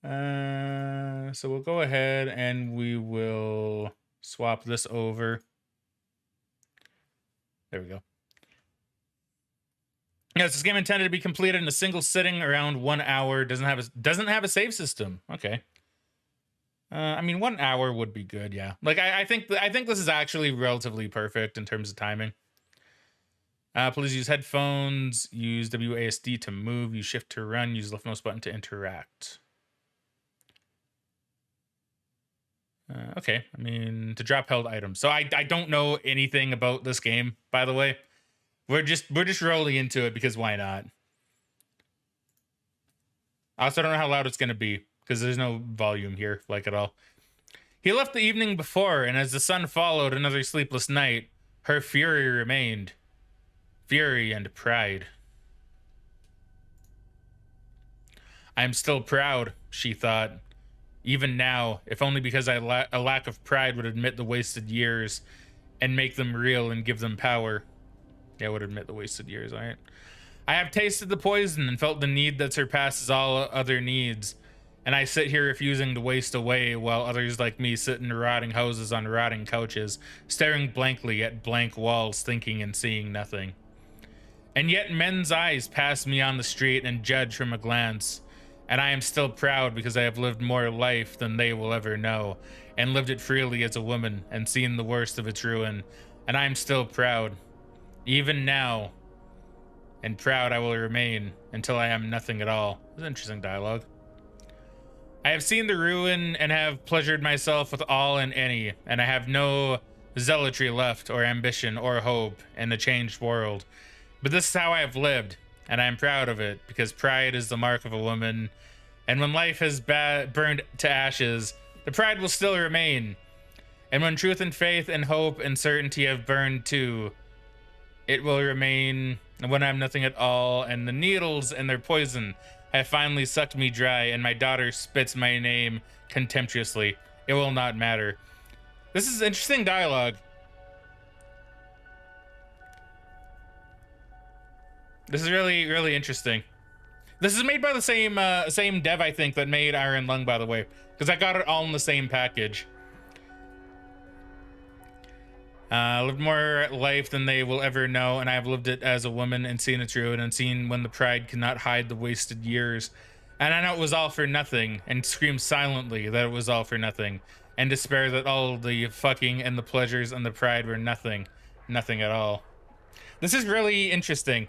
So we'll go ahead and we will swap this over. There we go. Yes, this game intended to be completed in a single sitting around 1 hour. Doesn't have a save system. Okay. I mean, 1 hour would be good. Yeah. Like I think this is actually relatively perfect in terms of timing. Please use headphones. Use WASD to move. Use shift to run. Use left mouse button to interact. Okay. I mean, to drop held items. So I don't know anything about this game, by the way. We're just rolling into it because why not? I also don't know how loud it's gonna be because there's no volume here, like at all. He left the evening before, and as the sun followed another sleepless night, her fury remained. Fury and pride. I am still proud, she thought. Even now, if only because a lack of pride would admit the wasted years and make them real and give them power. Yeah, I would admit the wasted years, alright? I have tasted the poison and felt the need that surpasses all other needs. And I sit here refusing to waste away while others like me sit in rotting houses on rotting couches, staring blankly at blank walls, thinking and seeing nothing. And yet men's eyes pass me on the street and judge from a glance. And I am still proud because I have lived more life than they will ever know, and lived it freely as a woman, and seen the worst of its ruin. And I am still proud. Even now. And proud I will remain until I am nothing at all. It's interesting dialogue. I have seen the ruin and have pleasured myself with all and any, and I have no zealotry left, or ambition, or hope in the changed world. But this is how I have lived, and I am proud of it, because pride is the mark of a woman, and when life has burned to ashes, the pride will still remain. And when truth and faith and hope and certainty have burned too, it will remain when I'm nothing at all, and the needles and their poison have finally sucked me dry, and my daughter spits my name contemptuously. It will not matter. This is interesting dialogue. This is really, really interesting. This is made by the same dev, I think, that made Iron Lung, by the way, because I got it all in the same package. Lived more life than they will ever know, and I have lived it as a woman and seen its ruin and seen when the pride cannot hide the wasted years. And I know it was all for nothing, and screamed silently that it was all for nothing, and despair that all the fucking and the pleasures and the pride were nothing. Nothing at all. This is really interesting.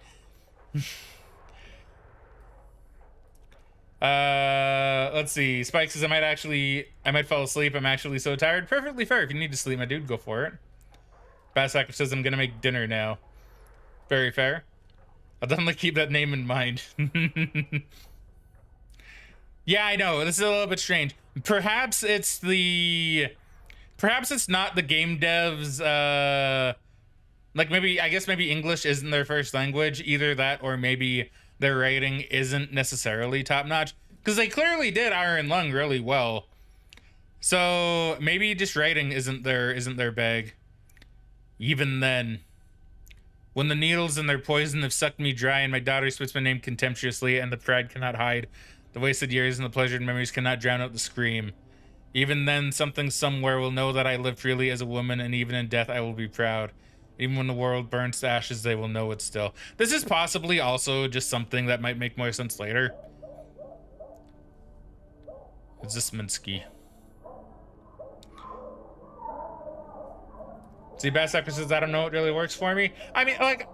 Let's see. Spike says I might fall asleep. I'm actually so tired. Perfectly fair. If you need to sleep, my dude, go for it. Bassacre says I'm gonna make dinner now. Very fair. I'll definitely keep that name in mind. Yeah, I know. This is a little bit strange. Perhaps it's not the game devs, like I guess maybe English isn't their first language. Either that or maybe their writing isn't necessarily top notch. Because they clearly did Iron Lung really well. So maybe just writing isn't their bag. Even then, when the needles and their poison have sucked me dry, and my daughter spits my name contemptuously, and the pride cannot hide the wasted years, and the pleasured memories cannot drown out the scream. Even then, something somewhere will know that I live freely as a woman, and even in death I will be proud. Even when the world burns to ashes, they will know it still. This is possibly also just something that might make more sense later. It's this Minsky. See, Bassacre says, I don't know, it really works for me. I mean, like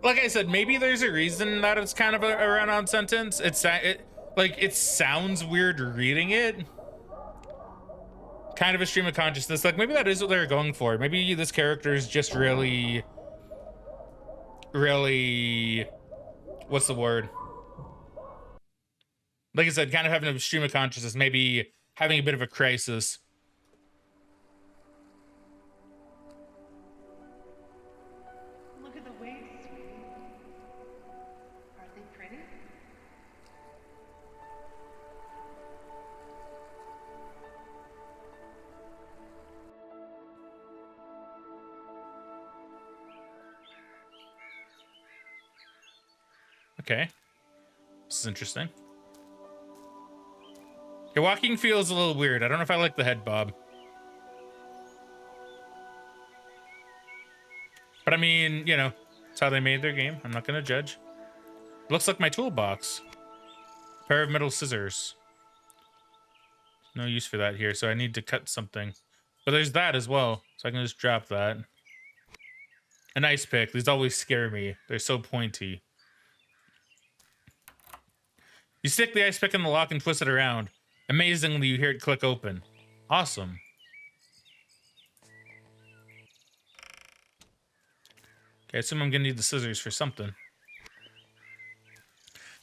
I said, maybe there's a reason that it's kind of a run-on sentence. It sounds weird reading it. Kind of a stream of consciousness. Like, maybe that is what they're going for. Maybe this character is just really, what's the word? Like I said, kind of having a stream of consciousness, maybe having a bit of a crisis. Look at the waves, sweetie. Aren't they pretty? Okay. This is interesting. Okay, walking feels a little weird. I don't know if I like the head bob. But I mean, you know, it's how they made their game. I'm not gonna judge. Looks like my toolbox. Pair of metal scissors. No use for that here, so I need to cut something. But there's that as well, so I can just drop that. An ice pick. These always scare me. They're so pointy. You stick the ice pick in the lock and twist it around. Amazingly, you hear it click open. Awesome. Okay, I assume I'm gonna need the scissors for something.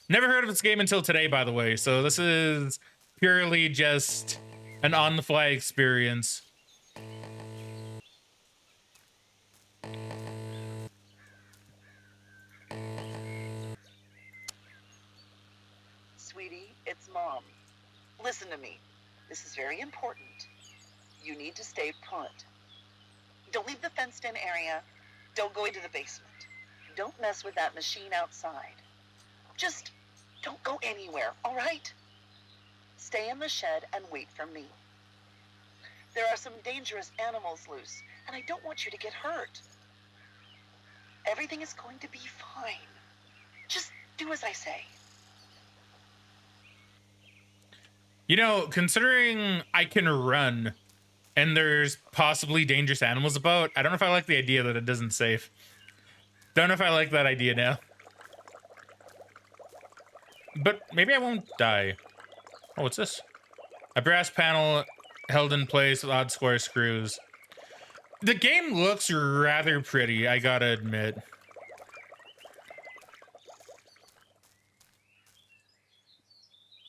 Never heard of this game until today, by the way, so this is purely just an on-the-fly experience. Sweetie, it's Mom. Listen to me. This is very important. You need to stay put. Don't leave the fenced-in area. Don't go into the basement. Don't mess with that machine outside. Just don't go anywhere, all right? Stay in the shed and wait for me. There are some dangerous animals loose, and I don't want you to get hurt. Everything is going to be fine. Just do as I say. You know, considering I can run and there's possibly dangerous animals about, I don't know if I like the idea that it isn't safe. Don't know if I like that idea now. But maybe I won't die. Oh, what's this? A brass panel held in place with odd square screws. The game looks rather pretty, I gotta admit.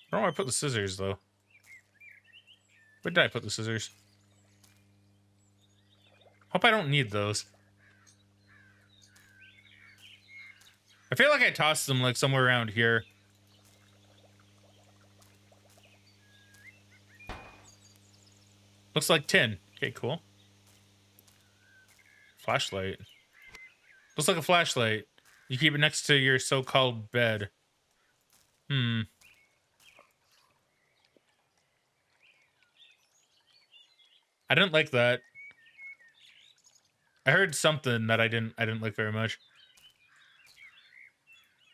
I don't know where I put the scissors, though. Where did I put the scissors? Hope I don't need those. I feel like I tossed them, like, somewhere around here. Looks like tin. Okay, cool. Flashlight. Looks like a flashlight. You keep it next to your so-called bed. I didn't like that. I heard something that I didn't like very much.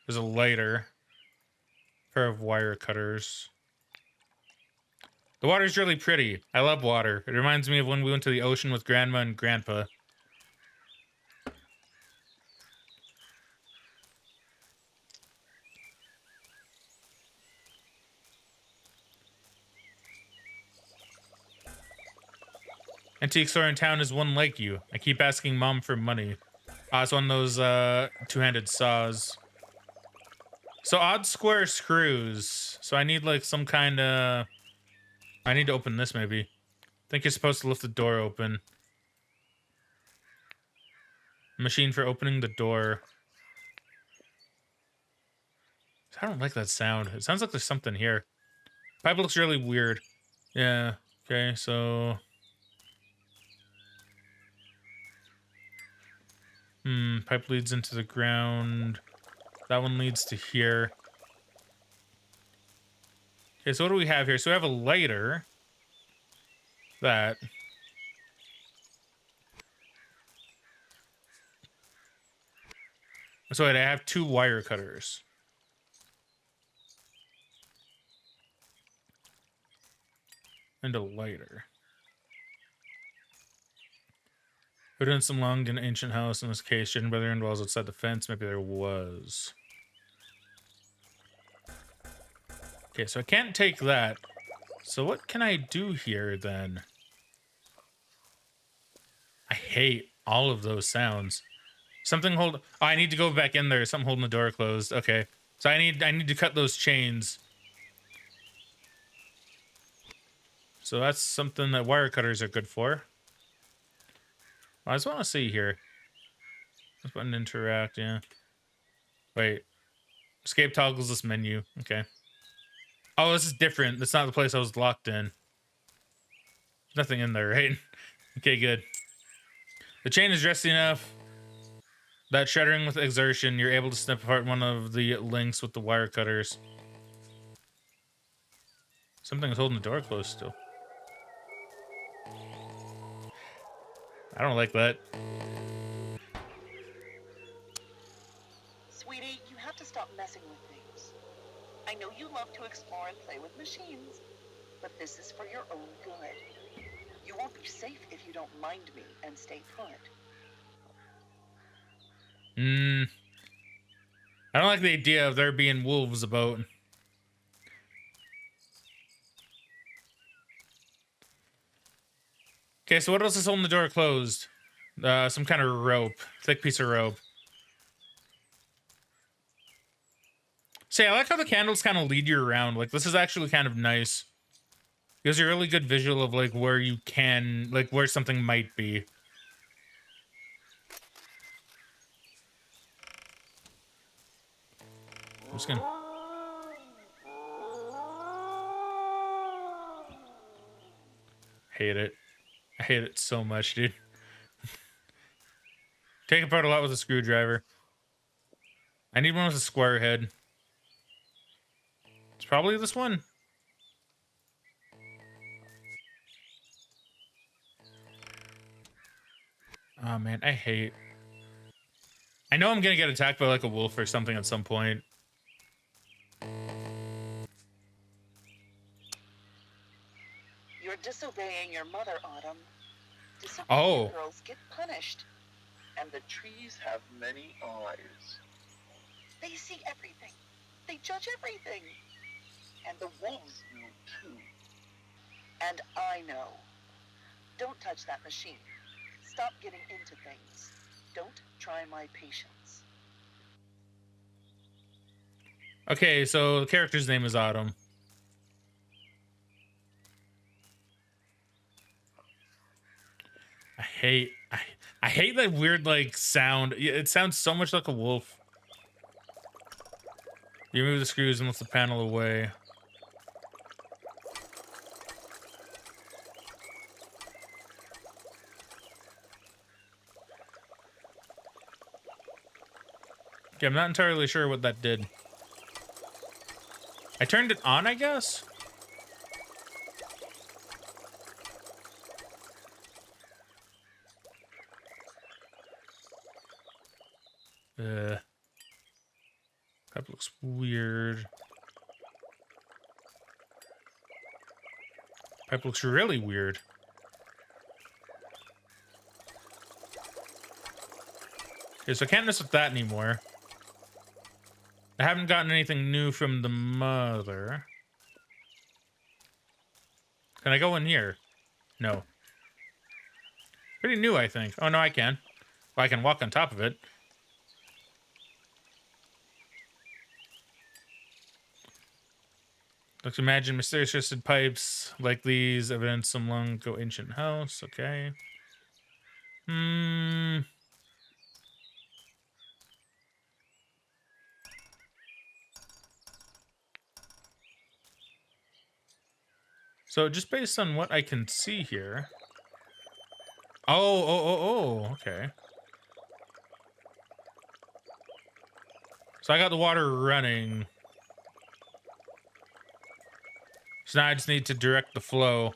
There's a lighter. Pair of wire cutters. The water's really pretty. I love water. It reminds me of when we went to the ocean with Grandma and Grandpa. Antique store in town is one like you. I keep asking Mom for money. It's one of those two-handed saws. So odd square screws. So I need like some kind of... I need to open this maybe. I think you're supposed to lift the door open. Machine for opening the door. I don't like that sound. It sounds like there's something here. Pipe looks really weird. Yeah. Okay, so... pipe leads into the ground. That one leads to here. Okay, so what do we have here? So we have a lighter. That. So wait, I have 2 wire cutters. And a lighter. Put in some long in an ancient house. In this case, Jin brother and walls outside the fence. Maybe there was. Okay, so I can't take that. So what can I do here then? I hate all of those sounds. Something hold. Oh, I need to go back in there. Something holding the door closed. Okay, so I need to cut those chains. So that's something that wire cutters are good for. I just want to see here. This button interact, yeah. Wait. Escape toggles this menu. Okay. Oh, this is different. That's not the place I was locked in. There's nothing in there, right? Okay, good. The chain is dressy enough that shuddering with exertion, you're able to snip apart one of the links with the wire cutters. Something is holding the door closed still. I don't like that. Sweetie, you have to stop messing with things. I know you love to explore and play with machines, but this is for your own good. You won't be safe if you don't mind me and stay put. I don't like the idea of there being wolves about. Okay, so what else is holding the door closed? Some kind of rope. Thick piece of rope. See, I like how the candles kind of lead you around. Like, this is actually kind of nice. Gives you a really good visual of, like, where you can... Like, where something might be. I'm just gonna... Hate it. I hate it so much, dude. Take apart a lot with a screwdriver. I need one with a square head. It's probably this one. Oh, man, I hate... I know I'm gonna get attacked by, like, a wolf or something at some point. You're disobeying your mother, Autumn. Disobedient girls get punished. And the trees have many eyes. They see everything. They judge everything. And the wolves know too. And I know. Don't touch that machine. Stop getting into things. Don't try my patience. Okay, so the character's name is Autumn. I hate that weird, like, sound. It sounds so much like a wolf. You move the screws and lift the panel away. Okay, I'm not entirely sure what that did. I turned it on, I guess? That looks weird. Pipe looks really weird. Okay, so I can't mess with that anymore. I haven't gotten anything new from the mother. Can I go in here? No. Pretty new, I think. Oh, no, I can. Well, I can walk on top of it. Let's imagine mysterious twisted pipes like these evidence some long ago ancient house. Okay. So just based on what I can see here. Oh, okay. So I got the water running. So now I just need to direct the flow.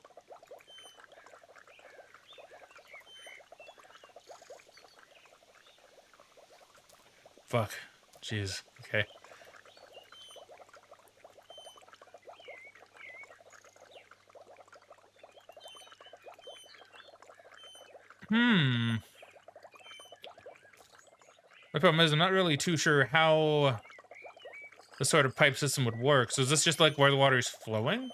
Fuck. Jeez. Okay. My problem is I'm not really too sure how the sort of pipe system would work. So is this just like where the water is flowing?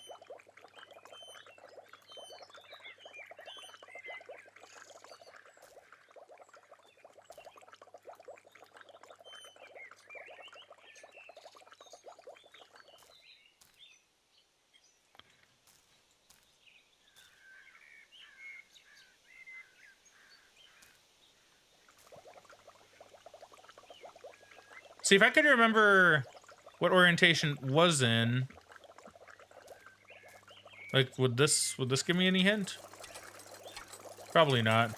See, if I could remember what orientation was in, like, would this give me any hint? Probably not.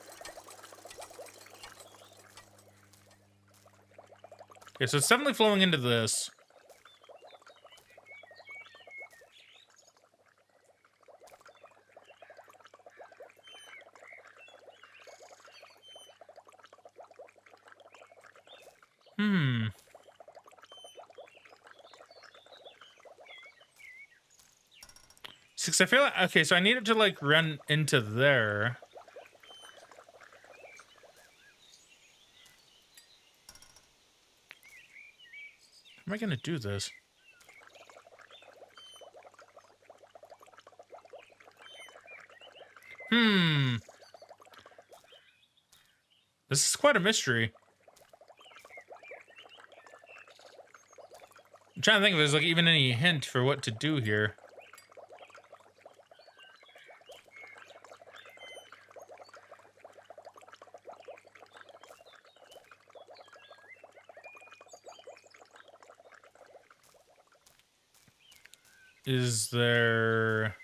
Okay, so it's definitely flowing into this. Hmm. Six, I feel like, okay, so I needed to like run into there. How am I gonna do this? Hmm. This is quite a mystery. I'm trying to think if there's like even any hint for what to do here. Is there...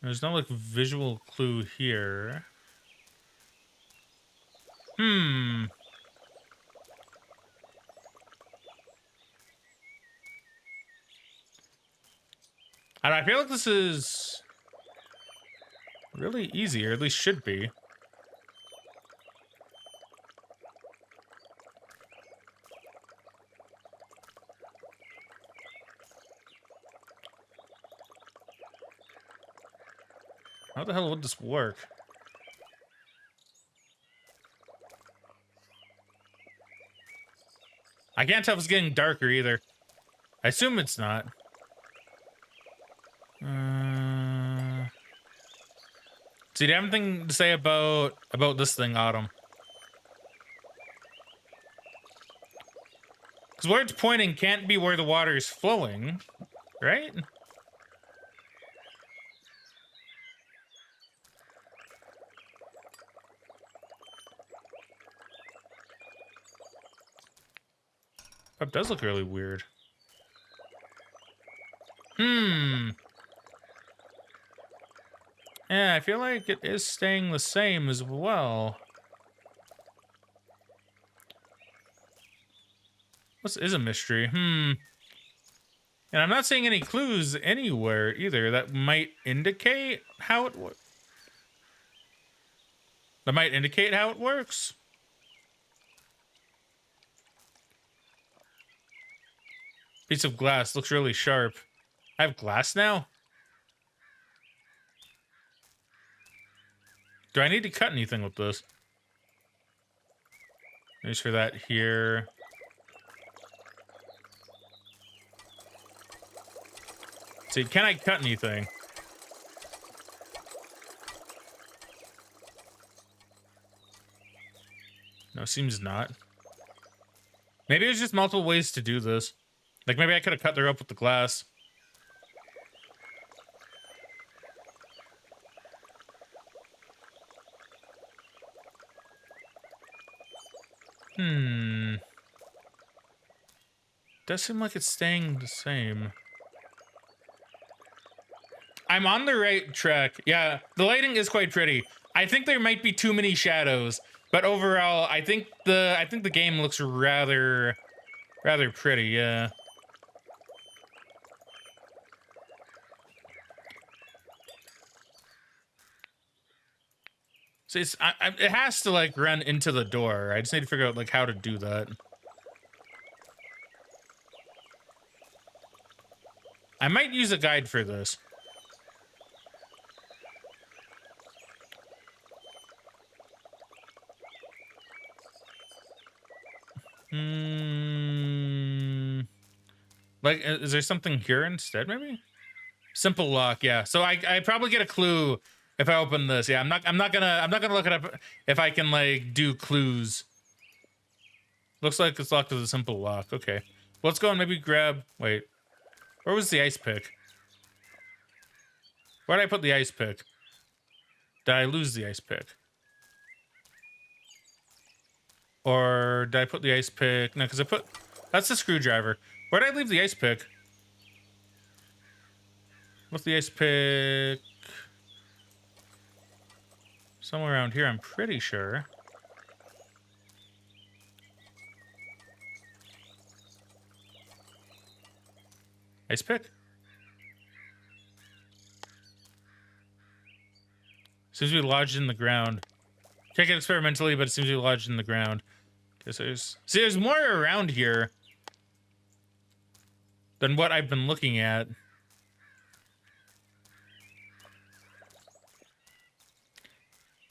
There's no like visual clue here. Hmm. I don't know, I feel like this is really easy, or at least should be. How the hell would this work? I can't tell if it's getting darker either. I assume it's not. So do you have anything to say about this thing, Autumn? Because where it's pointing can't be where the water is flowing, right? That does look really weird. Hmm. Yeah, I feel like it is staying the same as well. This is a mystery. Hmm. And I'm not seeing any clues anywhere either that might indicate how it works. That might indicate how it works. Piece of glass looks really sharp. I have glass now? Do I need to cut anything with this? Use for that here. See, can I cut anything? No, seems not. Maybe there's just multiple ways to do this. Like, maybe I could have cut the rope with the glass. Hmm. Does seem like it's staying the same. I'm on the right track. Yeah, the lighting is quite pretty. I think there might be too many shadows, but overall, I think the game looks rather pretty. Yeah. So it's, it has to like run into the door. I just need to figure out like how to do that. I might use a guide for this. Hmm. Like, is there something here instead? Maybe simple lock. Yeah. So I probably get a clue if I open this. Yeah. I'm not gonna look it up if I can like do clues. Looks like it's locked with a simple lock. Okay. Let's go and maybe grab. Wait. Where was the ice pick? Where did I put the ice pick? Did I lose the ice pick? Or did I put the ice pick? No, because I put... That's the screwdriver. Where did I leave the ice pick? What's the ice pick? Somewhere around here, I'm pretty sure. Ice pick? Seems to be lodged in the ground. Check it experimentally, but it seems to be lodged in the ground. Guess there's more around here than what I've been looking at.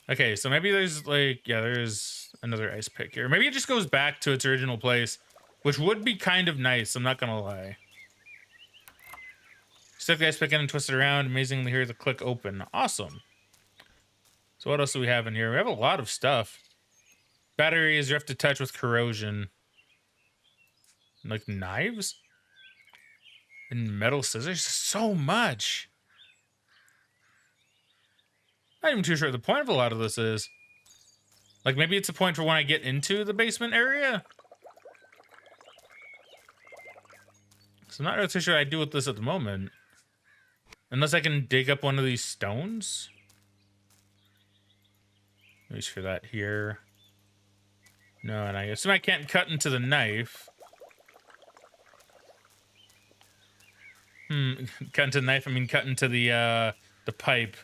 Okay, so maybe there's like, yeah, there's another ice pick here. Maybe it just goes back to its original place, which would be kind of nice, I'm not gonna lie. Stick the ice pick in and twist it around. Amazingly hear the click open. Awesome. So what else do we have in here? We have a lot of stuff. Batteries, rough to touch with corrosion. Like knives? And metal scissors? So much. Not even too sure what the point of a lot of this is. Like, maybe it's a point for when I get into the basement area? So I'm not really too sure what I do with this at the moment. Unless I can dig up one of these stones? At least for that here. No, and I assume I can't cut into the knife. Cut into the knife, I mean cut into the pipe.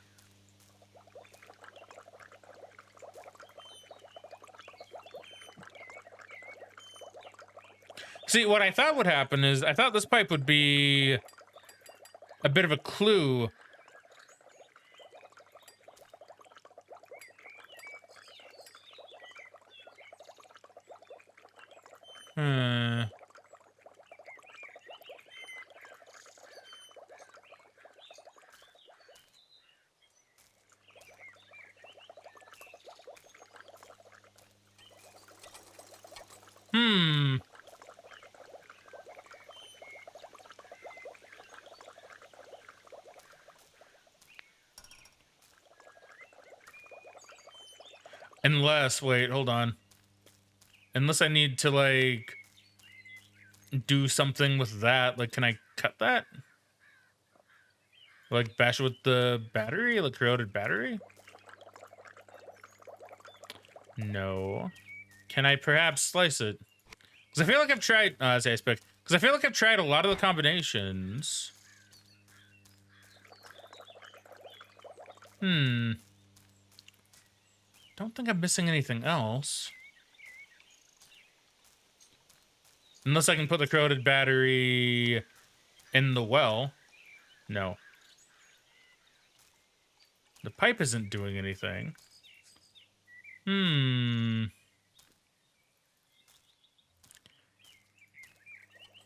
See, what I thought would happen is, I thought this pipe would be a bit of a clue. Unless, wait, hold on. Unless I need to, like, do something with that. Like, can I cut that? Like, bash it with the battery? Like, corroded battery? No. Can I perhaps slice it? Because I feel like I've tried... that's ice pick. Because I feel like I've tried a lot of the combinations. Don't think I'm missing anything else. Unless I can put the corroded battery in the well. No. The pipe isn't doing anything.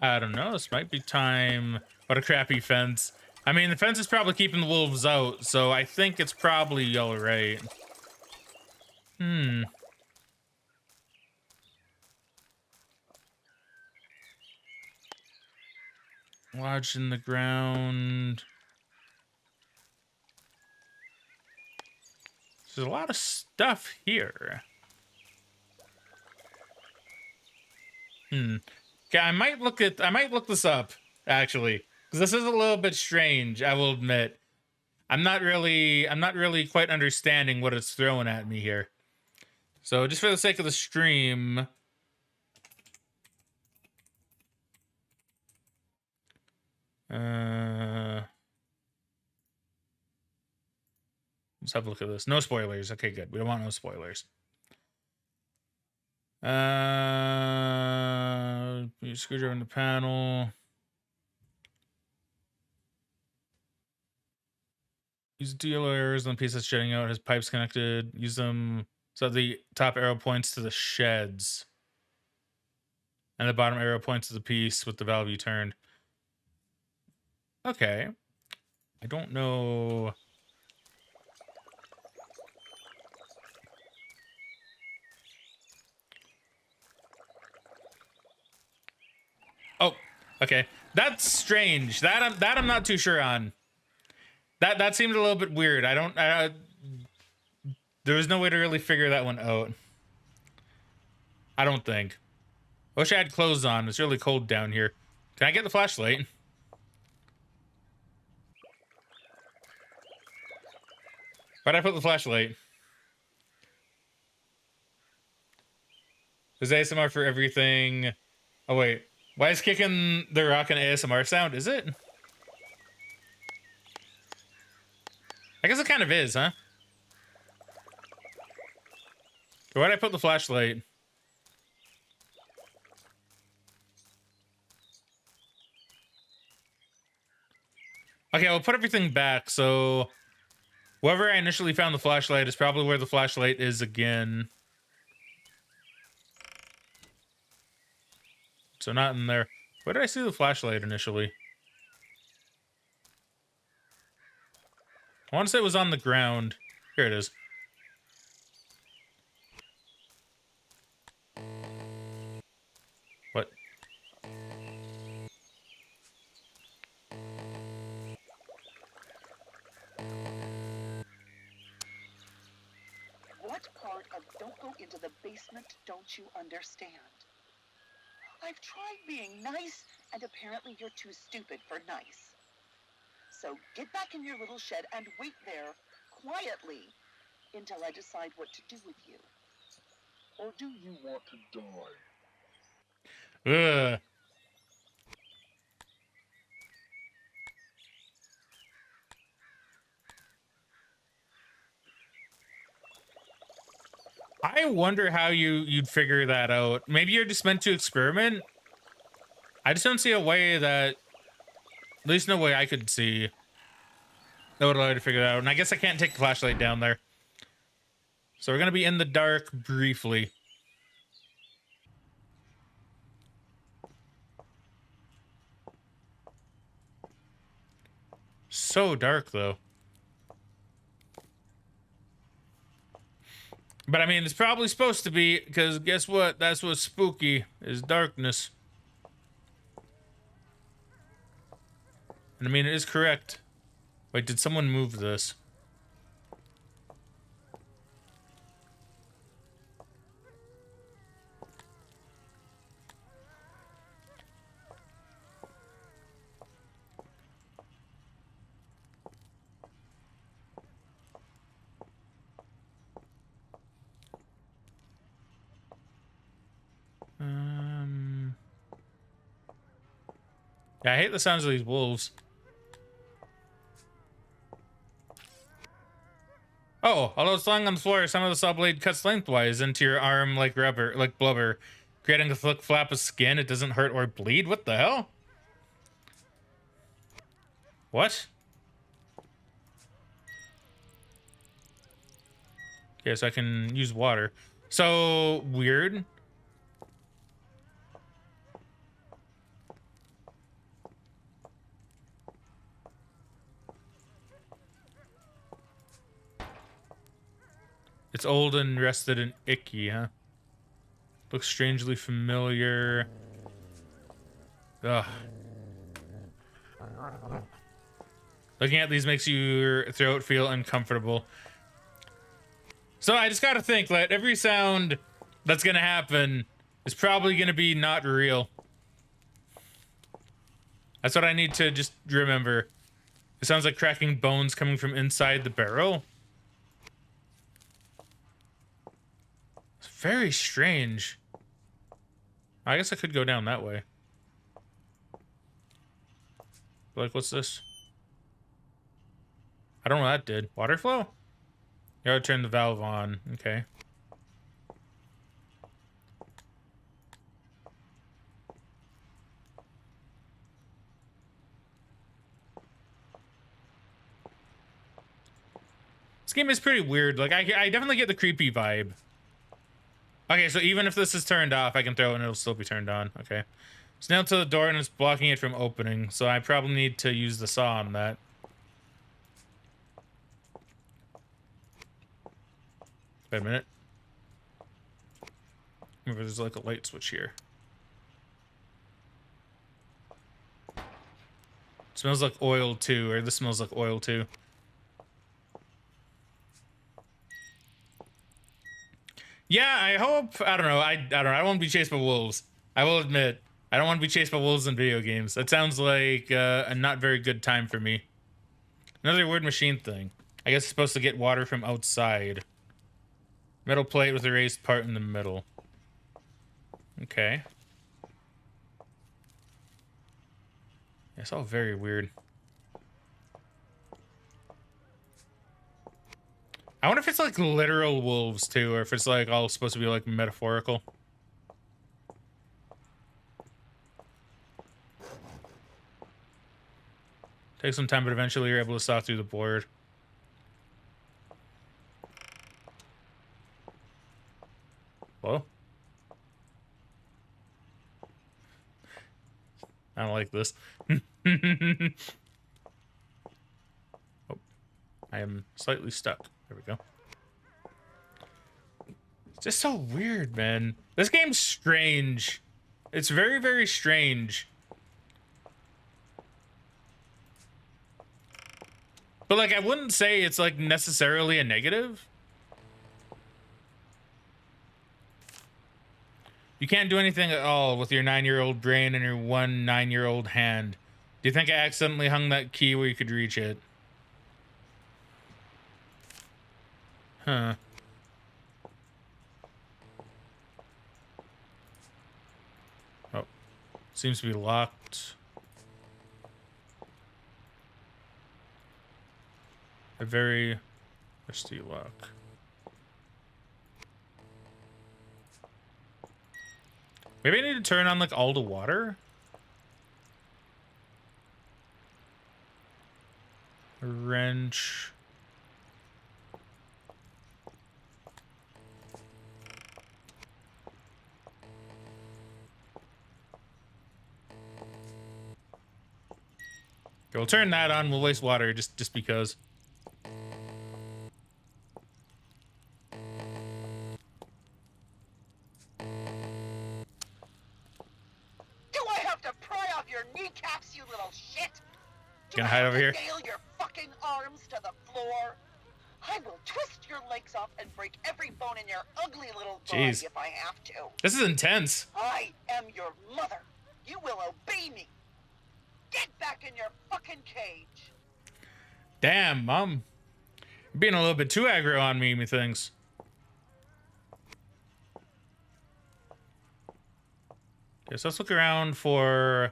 I don't know. This might be time. What a crappy fence. I mean, the fence is probably keeping the wolves out, so I think it's probably all right. Lodged in the ground. There's a lot of stuff here. Okay, I might look this up, actually. Because this is a little bit strange, I will admit. I'm not really quite understanding what it's throwing at me here. So just for the sake of the stream, let's have a look at this. No spoilers. Okay, good. We don't want no spoilers. You screwdriver in the panel. Use dealer arrows on the piece that's jutting out. Has pipes connected. Use them so the top arrow points to the sheds. And the bottom arrow points to the piece with the valve you turned. Okay. I don't know. Oh, okay. That's strange. That I'm not too sure on. That seemed a little bit weird. There was no way to really figure that one out. I don't think. I wish I had clothes on. It's really cold down here. Can I get the flashlight? Why'd I put the flashlight? There's ASMR for everything. Oh, wait. Why is kicking the rock an ASMR sound? Is it? I guess it kind of is, huh? Why'd I put the flashlight? Okay, I'll put everything back. So wherever I initially found the flashlight is probably where the flashlight is again. So not in there. Where did I see the flashlight initially? I want to say it was on the ground. Here it is. What? What part of don't go into the basement don't you understand? I've tried being nice, and apparently you're too stupid for nice. So get back in your little shed and wait there, quietly, until I decide what to do with you. Or do you want to die? Ugh. I wonder how you'd figure that out. Maybe you're just meant to experiment. I just don't see a way that, at least no way I could see, that would allow you to figure that out. And I guess I can't take the flashlight down there. So we're gonna be in the dark briefly. So dark though. But I mean, it's probably supposed to be, because guess what? That's what's spooky, is darkness. And I mean, it is correct. Wait, did someone move this? Yeah, I hate the sounds of these wolves. Oh, although it's lying on the floor, some of the saw blade cuts lengthwise into your arm like rubber, like blubber, creating a thick flap of skin. It doesn't hurt or bleed. What the hell? What? Okay, so I can use water. So weird. It's old and rusted and icky, huh? Looks strangely familiar. Ugh. Looking at these makes your throat feel uncomfortable. So I just gotta think that every sound that's gonna happen is probably gonna be not real. That's what I need to just remember. It sounds like cracking bones coming from inside the barrel. It's very strange. I guess I could go down that way. Like, what's this? I don't know what that did. Water flow? You gotta turn the valve on. Okay. This game is pretty weird. Like, I definitely get the creepy vibe. Okay, so even if this is turned off, I can throw it and it'll still be turned on. Okay. It's nailed to the door and it's blocking it from opening, so I probably need to use the saw on that. Wait a minute. Maybe there's like a light switch here. It smells like oil too, or this smells like oil too. Yeah, I hope. I don't know. I don't know. I don't want to be chased by wolves. I will admit, I don't want to be chased by wolves in video games. That sounds like a not very good time for me. Another weird machine thing. I guess it's supposed to get water from outside. Metal plate with a raised part in the middle. Okay. Yeah, it's all very weird. I wonder if it's like literal wolves too, or if it's like all supposed to be like metaphorical. Takes some time, but eventually you're able to saw through the board. Whoa. I don't like this. Oh, I am slightly stuck. There we go. It's just so weird, man. This game's strange. It's very, very strange. But, like, I wouldn't say it's, like, necessarily a negative. You can't do anything at all with your 9-year-old brain and your 9-year-old hand. Do you think I accidentally hung that key where you could reach it? Huh. Oh. Seems to be locked. A very rusty lock. Maybe I need to turn on, like, all the water? A wrench. Okay, we'll turn that on. We'll waste water just because. Kneecaps, you little shit! Gonna hide over here? Nail your fucking arms to the floor. I will twist your legs off and break every bone in your ugly little body if I have to. This is intense. I am your mother. You will obey me. Get back in your fucking cage. Damn, Mom. You're being a little bit too aggro on me, methinks. Okay, so let's look around for...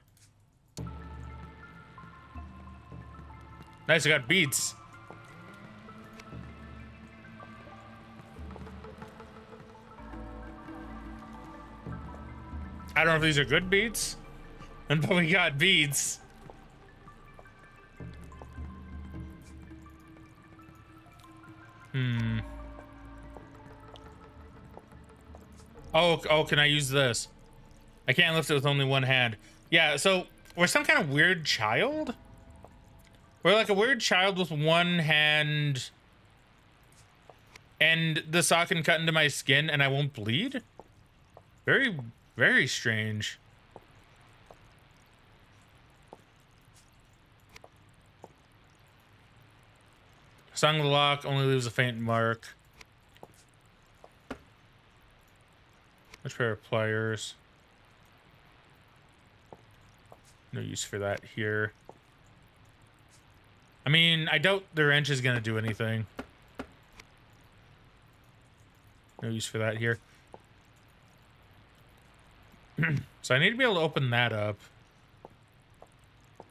Nice, I got beats. I don't know if these are good beats, but we got beats. Oh, can I use this? I can't lift it with only one hand. Yeah, so we're some kind of weird child? We're like a weird child with one hand, and the saw can cut into my skin and I won't bleed? Very, very strange. Song of the lock only leaves a faint mark. Which pair of pliers? No use for that here. I mean, I doubt the wrench is gonna do anything. No use for that here. So I need to be able to open that up.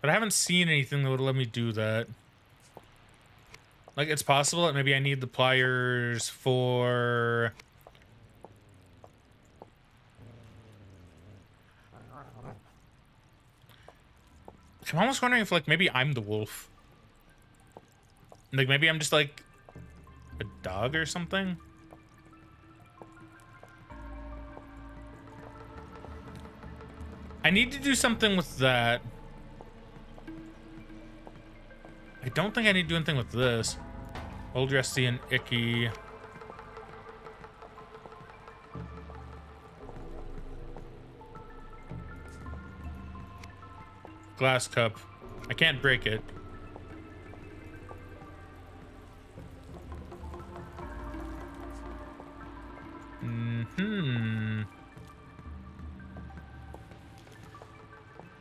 But I haven't seen anything that would let me do that. Like, it's possible that maybe I need the pliers for... I'm almost wondering if, like, maybe I'm the wolf. Like, maybe I'm just, like, a dog or something? I need to do something with that. I don't think I need to do anything with this. Old, rusty, and icky. Glass cup. I can't break it.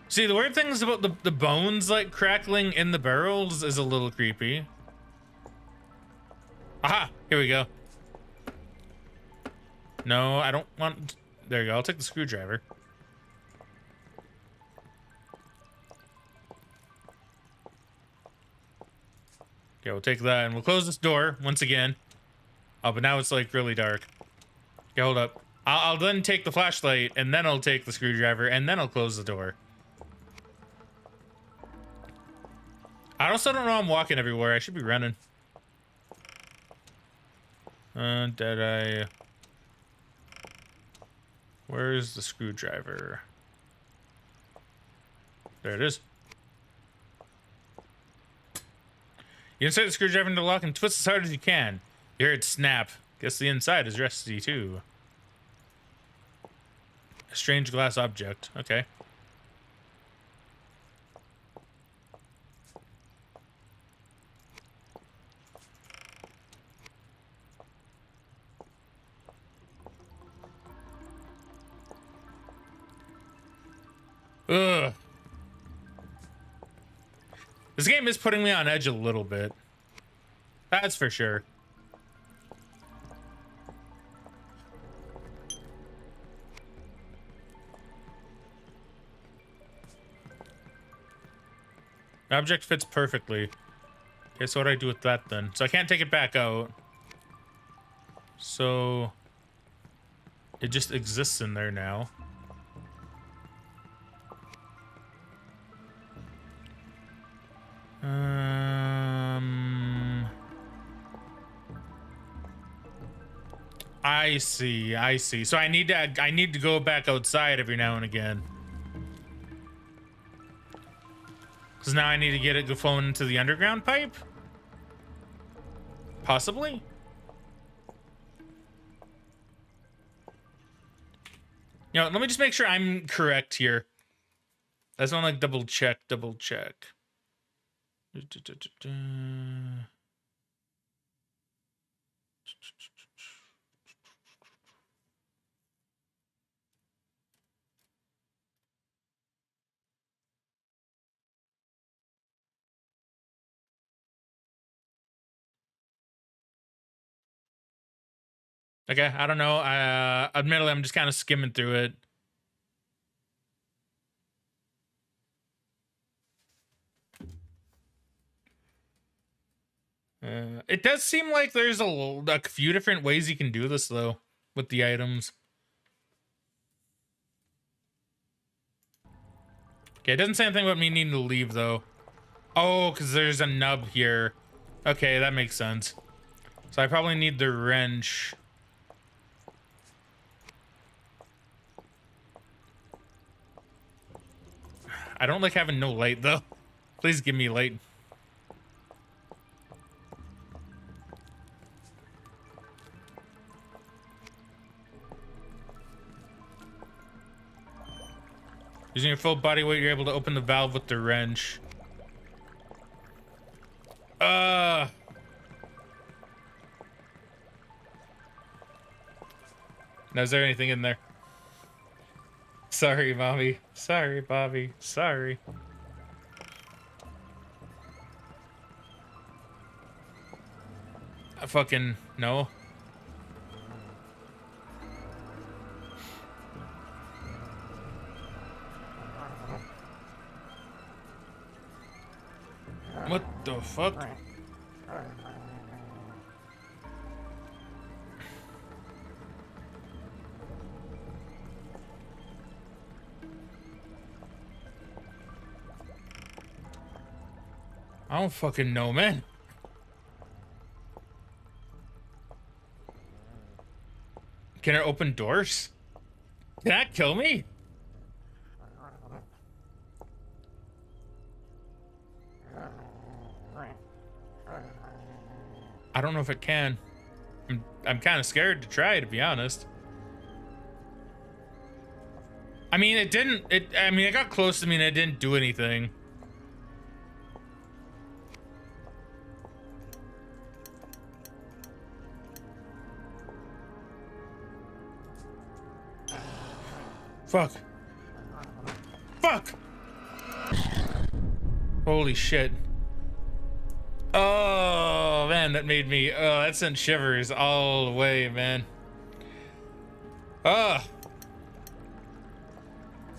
See, the weird things about the bones, like, crackling in the barrels is a little creepy. Aha! Here we go. No, I don't want... There you go. I'll take the screwdriver. Okay, we'll take that and we'll close this door once again. Oh, but now it's, like, really dark. Okay, hold up. I'll then take the flashlight, and then I'll take the screwdriver, and then I'll close the door. I also don't know I'm walking everywhere. I should be running. Did I... Where's the screwdriver? There it is. You insert the screwdriver into the lock and twist as hard as you can. You hear it snap. Guess the inside is rusty too. A strange glass object. Okay. Ugh. This game is putting me on edge a little bit. That's for sure. The object fits perfectly. Okay, so what do I do with that then? So I can't take it back out. So it just exists in there now. I see, I see. So I need to go back outside every now and again. Cause now I need to get it flowing into the underground pipe? Possibly? You know, let me just make sure I'm correct here. I just want to like double check. Okay, I don't know. Admittedly, I'm just kind of skimming through it. It does seem like there's a few different ways you can do this, though, with the items. Okay, it doesn't say anything about me needing to leave, though. Oh, because there's a nub here. Okay, that makes sense. So I probably need the wrench. I don't like having no light, though. Please give me light. Using your full body weight, you're able to open the valve with the wrench. Now, is there anything in there? Sorry, mommy. Sorry, Bobby. Sorry. I fucking no. What the fuck? I don't fucking know, man. Can it open doors? Can that kill me? I don't know if it can. I'm kind of scared to try, to be honest. I mean, it didn't. I mean, it got close to me and it didn't do anything. Fuck. Fuck. Holy shit. Oh, man, that made me... Oh, that sent shivers all the way, man. Oh.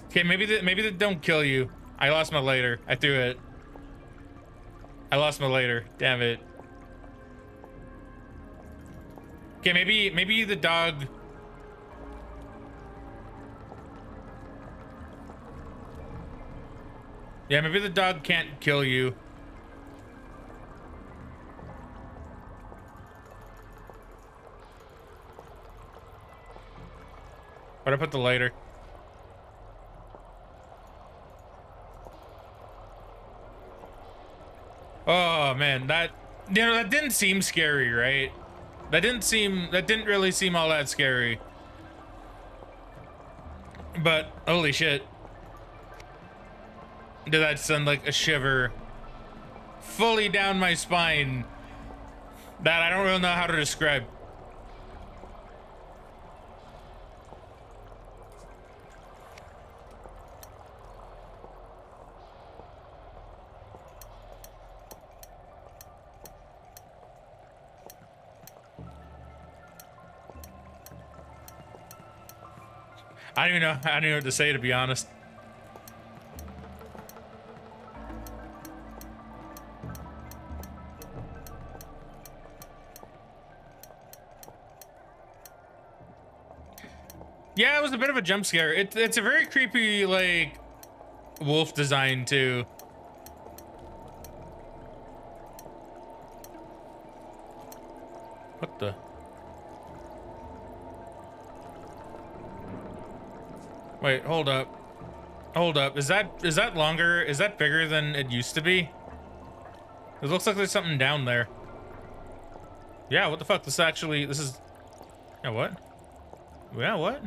Okay, maybe that don't kill you. I lost my lighter. I threw it. I lost my lighter. Damn it. Okay, maybe the dog... Yeah, maybe the dog can't kill you. Where'd I put the lighter? Oh man, that that didn't seem scary, right? That didn't really seem all that scary. But holy shit. Did that send like a shiver fully down my spine that I don't really know how to describe. I don't even know what to say, to be honest. Yeah, it was a bit of a jump scare. It's a very creepy, like, wolf design, too. What the? Wait, hold up. Hold up. Is that longer? Is that bigger than it used to be? It looks like there's something down there. Yeah, what the fuck? This is... Yeah, what? Yeah, what?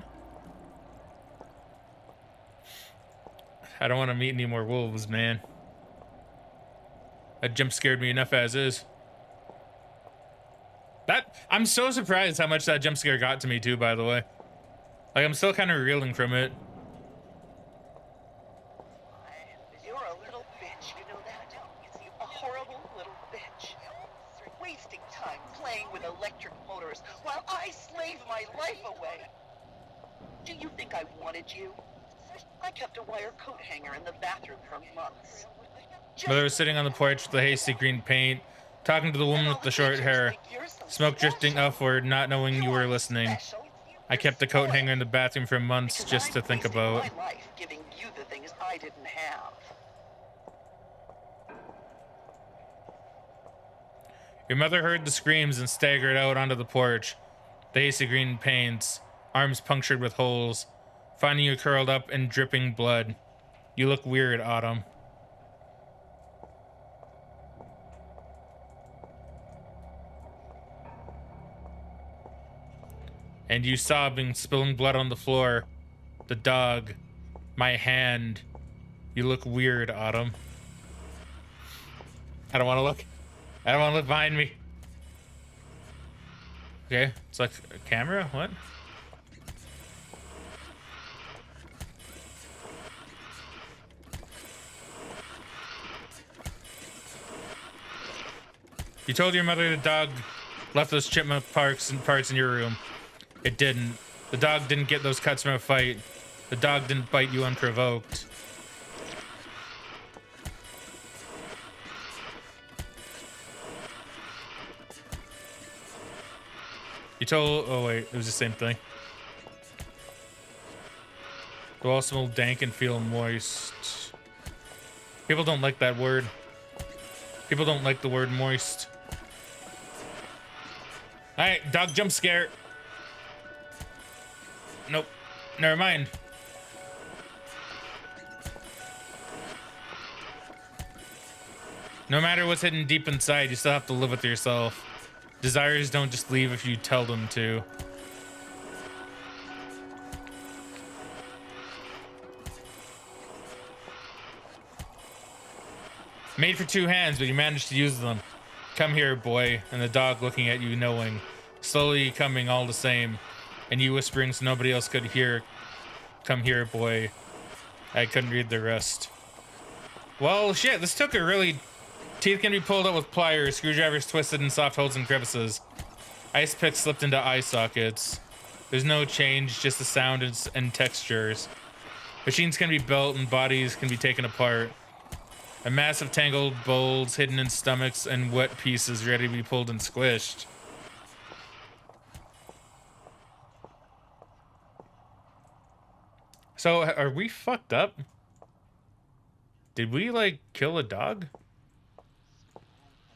I don't want to meet any more wolves, man. That jump scared me enough as is. I'm so surprised how much that jump scare got to me too, by the way. Like, I'm still kind of reeling from it. You're a little bitch, you know that? A horrible little bitch. Wasting time playing with electric motors while I slave my life away. Do you think I wanted you? I kept a wire coat hanger in the bathroom for months. Mother was sitting on the porch with the hasty green paint, talking to the woman with the short hair. Smoke drifting upward, not knowing you were listening. I kept the coat hanger in the bathroom for months just to think about. My life giving you the things I didn't have. Your mother heard the screams and staggered out onto the porch. The hasty green paints, arms punctured with holes, finding you curled up in dripping blood. You look weird, Autumn. And you sobbing, spilling blood on the floor. The dog. My hand. You look weird, Autumn. I don't want to look. I don't want to look behind me. Okay, it's like a camera? What? You told your mother the dog left those chipmunk parts in your room. It didn't. The dog didn't get those cuts from a fight. The dog didn't bite you unprovoked. You told... Oh, wait. It was the same thing. The walls smell dank and feel moist. People don't like that word. People don't like the word moist. Alright, dog jump scare. Nope. Never mind. No matter what's hidden deep inside, you still have to live with yourself. Desires don't just leave if you tell them to. Made for two hands, but you managed to use them. Come here, boy. And the dog looking at you, knowing. Slowly coming all the same. And you whispering so nobody else could hear. Come here, boy. I couldn't read the rest. Well, shit, this took a really... Teeth can be pulled out with pliers, screwdrivers twisted in soft holes and crevices. Ice picks slipped into eye sockets. There's no change, just the sound and textures. Machines can be built and bodies can be taken apart. A mass of tangled bowls hidden in stomachs and wet pieces ready to be pulled and squished. So, are we fucked up? Did we, like, kill a dog?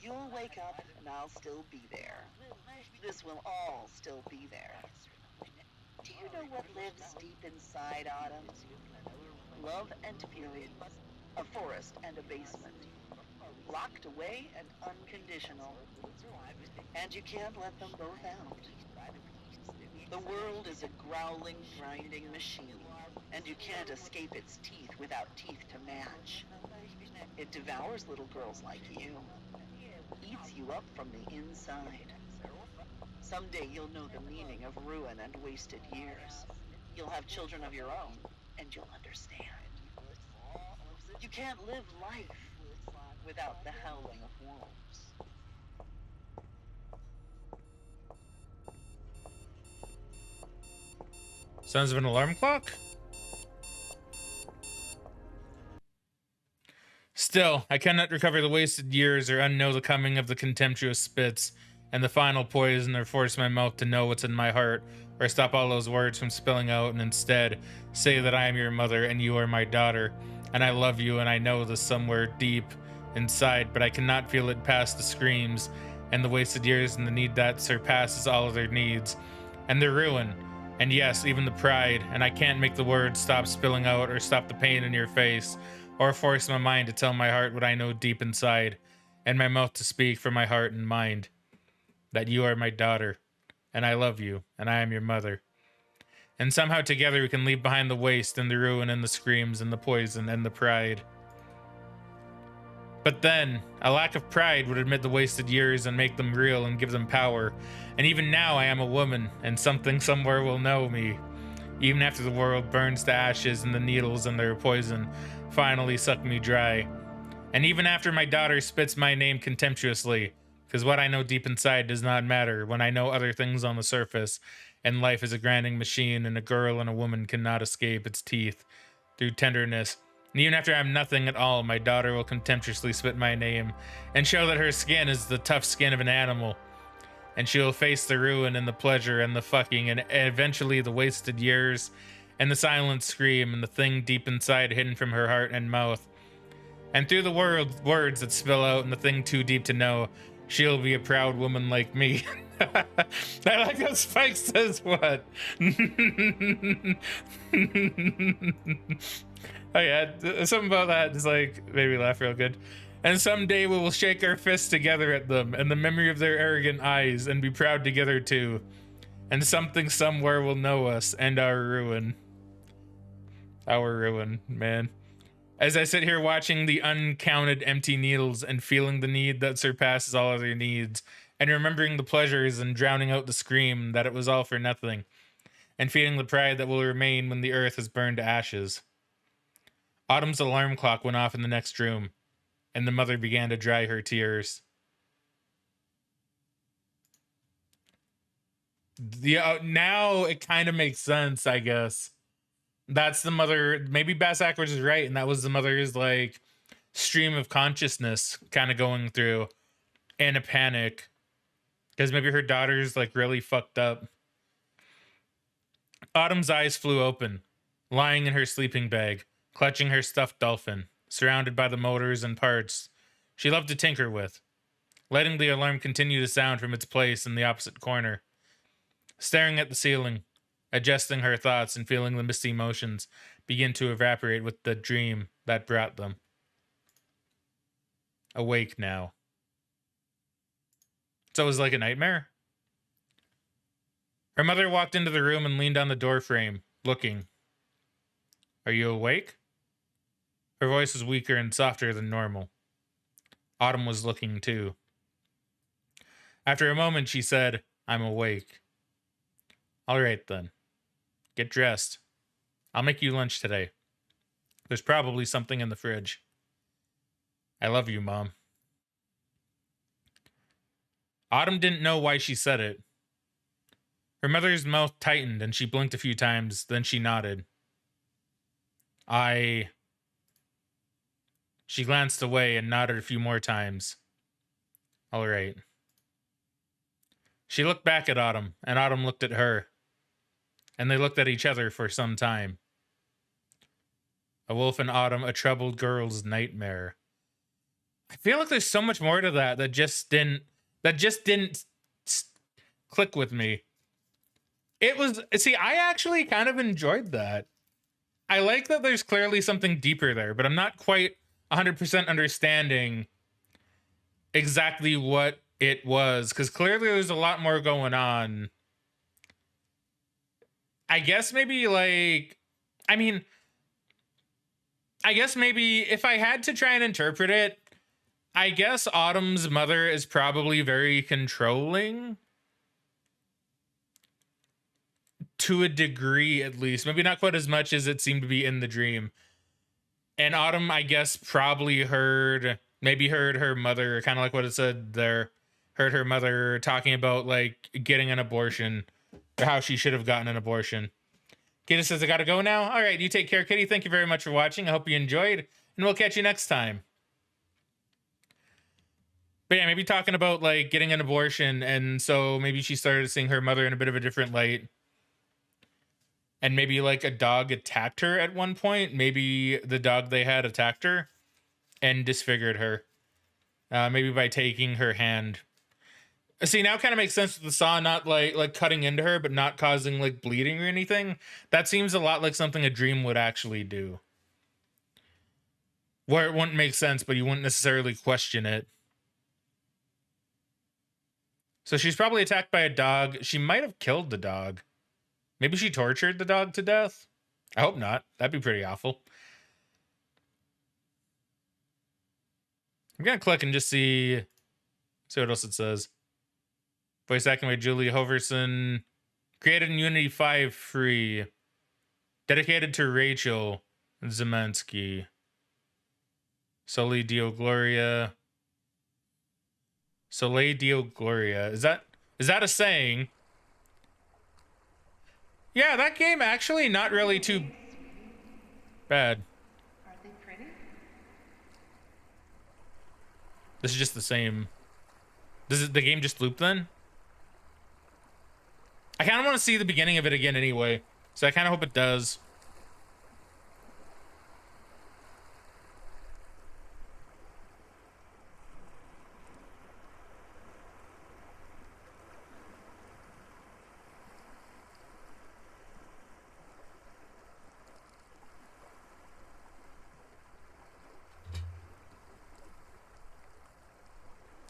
You'll wake up and I'll still be there. This will all still be there. Do you know what lives deep inside Autumn? Love and fury, a forest and a basement, locked away and unconditional. And you can't let them both out. The world is a growling, grinding machine, and you can't escape its teeth without teeth to match. It devours little girls like you, eats you up from the inside. Someday you'll know the meaning of ruin and wasted years. You'll have children of your own, and you'll understand. You can't live life without the howling of wolves. Sounds of an alarm clock? Still, I cannot recover the wasted years or unknow the coming of the contemptuous spits and the final poison or force my mouth to know what's in my heart or stop all those words from spilling out and instead say that I am your mother and you are my daughter and I love you and I know this somewhere deep inside, but I cannot feel it past the screams and the wasted years and the need that surpasses all other needs and the ruin and yes, even the pride, and I can't make the words stop spilling out or stop the pain in your face or force my mind to tell my heart what I know deep inside and my mouth to speak for my heart and mind, that you are my daughter and I love you and I am your mother. And somehow together we can leave behind the waste and the ruin and the screams and the poison and the pride. But then, a lack of pride would admit the wasted years and make them real and give them power. And even now I am a woman, and something somewhere will know me. Even after the world burns to ashes and the needles and their poison finally suck me dry. And even after my daughter spits my name contemptuously, because what I know deep inside does not matter when I know other things on the surface, and life is a grinding machine and a girl and a woman cannot escape its teeth through tenderness. And even after I'm nothing at all, my daughter will contemptuously spit my name and show that her skin is the tough skin of an animal. And she will face the ruin and the pleasure and the fucking and eventually the wasted years and the silent scream and the thing deep inside hidden from her heart and mouth. And through the words that spill out and the thing too deep to know, she'll be a proud woman like me. I like how Spike says what? Oh yeah, something about that just like made me laugh real good. And someday we will shake our fists together at them and the memory of their arrogant eyes and be proud together too. And something somewhere will know us and our ruin. Our ruin, man. As I sit here watching the uncounted empty needles and feeling the need that surpasses all other needs, and remembering the pleasures and drowning out the scream that it was all for nothing, and feeling the pride that will remain when the earth is burned to ashes. Autumn's alarm clock went off in the next room, and the mother began to dry her tears. Now it kind of makes sense, I guess. That's the mother. Maybe Bass Ackwards is right, and that was the mother's like stream of consciousness kind of going through in a panic because maybe her daughter's like really fucked up. Autumn's eyes flew open, lying in her sleeping bag, clutching her stuffed dolphin, surrounded by the motors and parts she loved to tinker with, letting the alarm continue to sound from its place in the opposite corner. Staring at the ceiling, adjusting her thoughts and feeling the misty motions begin to evaporate with the dream that brought them. Awake now. So it was like a nightmare? Her mother walked into the room and leaned on the doorframe, looking. Are you awake? Her voice was weaker and softer than normal. Autumn was looking too. After a moment, she said, I'm awake. All right then. Get dressed. I'll make you lunch today. There's probably something in the fridge. I love you, Mom. Autumn didn't know why she said it. Her mother's mouth tightened and she blinked a few times, then she nodded. She glanced away and nodded a few more times. All right. She looked back at Autumn, and Autumn looked at her. And they looked at each other for some time. A wolf in autumn, a troubled girl's nightmare. I feel like there's so much more to that just didn't click with me. It was, see, I actually kind of enjoyed that. I like that there's clearly something deeper there, but I'm not quite 100% understanding exactly what it was, because clearly there's a lot more going on. I guess maybe like, I mean, I guess maybe if I had to try and interpret it, I guess Autumn's mother is probably very controlling. To a degree, at least. Maybe not quite as much as it seemed to be in the dream. And Autumn, I guess, probably heard her mother, kind of like what it said there, heard her mother talking about like getting an abortion, or how she should have gotten an abortion. Kitty says, I gotta go now. All right, you take care, Kitty. Thank you very much for watching. I hope you enjoyed, and we'll catch you next time. But yeah, maybe talking about like getting an abortion, and so maybe she started seeing her mother in a bit of a different light. And maybe like a dog attacked her at one point. Maybe the dog they had attacked her and disfigured her. Maybe by taking her hand. See, now kind of makes sense with the saw not like cutting into her, but not causing like bleeding or anything. That seems a lot like something a dream would actually do. Where it wouldn't make sense, but you wouldn't necessarily question it. So she's probably attacked by a dog. She might have killed the dog. Maybe she tortured the dog to death? I hope not. That'd be pretty awful. I'm gonna click and just see what else it says. Voice acting by Julie Hoverson. Created in Unity 5 free. Dedicated to Rachel Zemanski. Soli Dio Gloria. Soleil Dio Gloria. Is that a saying? Yeah, that game actually not really too bad. Are they pretty? This is just the same. Does the game just loop then? I kind of want to see the beginning of it again anyway, so I kind of hope it does.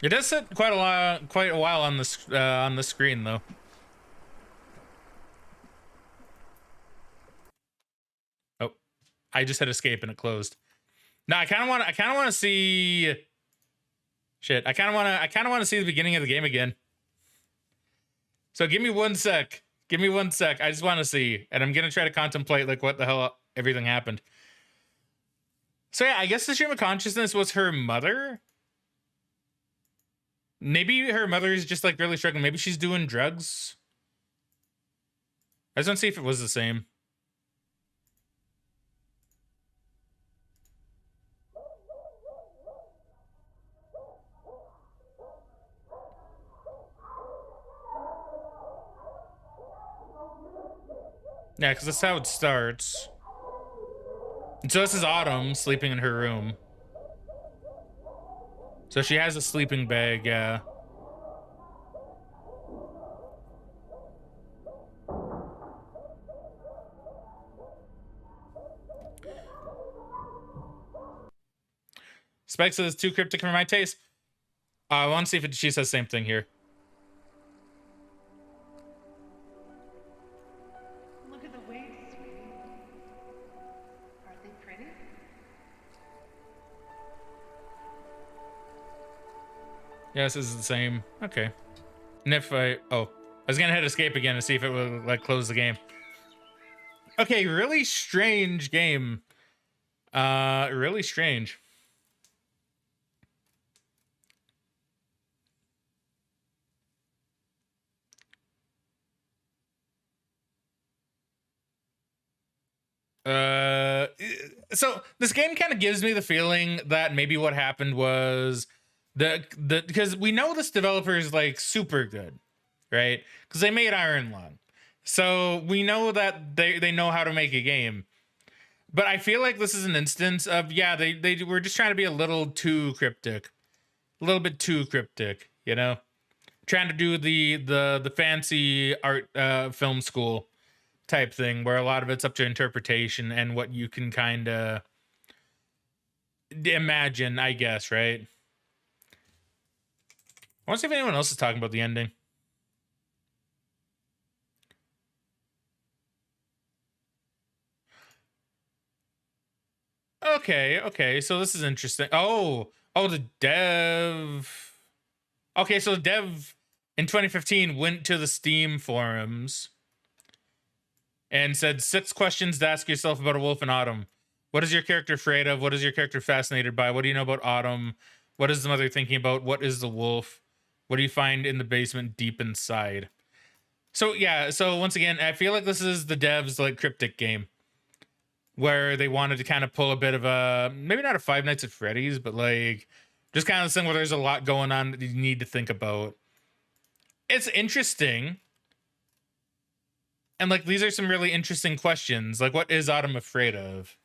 It does sit quite a while on the screen though. Oh, I just hit escape and it closed. No, I kind of want to see. Shit, I kind of want to see the beginning of the game again. So give me 1 sec. Give me 1 sec. I just want to see, and I'm gonna try to contemplate like what the hell everything happened. So yeah, I guess the stream of consciousness was her mother. Maybe her mother is just like really struggling. Maybe she's doing drugs. I just want to see if it was the same. Yeah, because that's how it starts. And so this is Autumn sleeping in her room. So she has a sleeping bag, yeah. Spike says too cryptic for my taste. I want to see if she says the same thing here. Look at the waves, sweetie. Are they pretty? Yeah, this is the same. Okay. And if I was gonna hit escape again to see if it would like close the game. Okay, really strange game. Really strange. So this game kind of gives me the feeling that maybe what happened was because we know this developer is like super good, right? Because they made Iron Lung, so we know that they know how to make a game. But I feel like this is an instance of they were just trying to be a little too cryptic, a little bit too cryptic, you know. trying to do the fancy art film school type thing where a lot of it's up to interpretation and what you can kind of imagine, I guess, right? I want to see if anyone else is talking about the ending. Okay, so this is interesting. Oh, the dev. Okay, so the dev in 2015 went to the Steam forums and said 6 questions to ask yourself about a wolf in autumn. What is your character afraid of? What is your character fascinated by? What do you know about autumn? What is the mother thinking about? What is the wolf? What do you find in the basement deep inside? So yeah, so once again, I feel like this is the devs like cryptic game where they wanted to kind of pull a bit of a, maybe not a Five Nights at Freddy's, but like just kind of thing where there's a lot going on that you need to think about. It's interesting. And like these are some really interesting questions. Like, what is Autumn afraid of?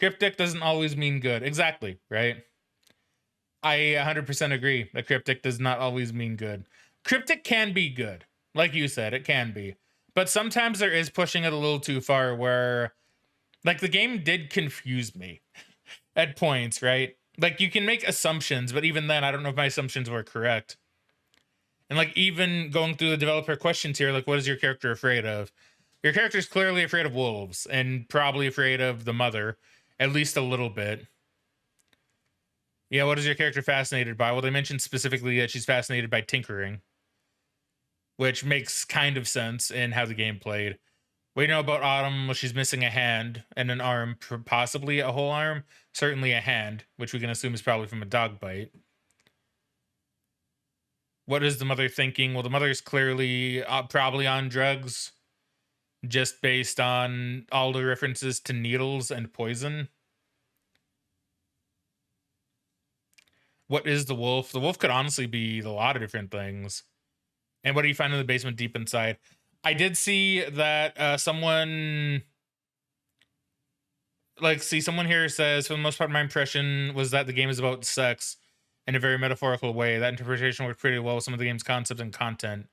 Cryptic doesn't always mean good. Exactly, right? I 100% agree that cryptic does not always mean good. Cryptic can be good. Like you said, it can be. But sometimes there is pushing it a little too far where, like, the game did confuse me at points, right? Like, you can make assumptions, but even then, I don't know if my assumptions were correct. And, like, even going through the developer questions here, like, what is your character afraid of? Your character's clearly afraid of wolves and probably afraid of the mother, at least a little bit. Yeah, what is your character fascinated by? Well, they mentioned specifically that she's fascinated by tinkering, which makes kind of sense in how the game played. We know about Autumn. Well, she's missing a hand and an arm, possibly a whole arm, certainly a hand, which we can assume is probably from a dog bite. What is the mother thinking? Well, the mother is clearly probably on drugs, just based on all the references to needles and poison. What is the wolf? The wolf could honestly be a lot of different things. And what do you find in the basement deep inside? I did see that someone someone here says, for the most part, my impression was that the game is about sex in a very metaphorical way. That interpretation worked pretty well with some of the game's concept and content,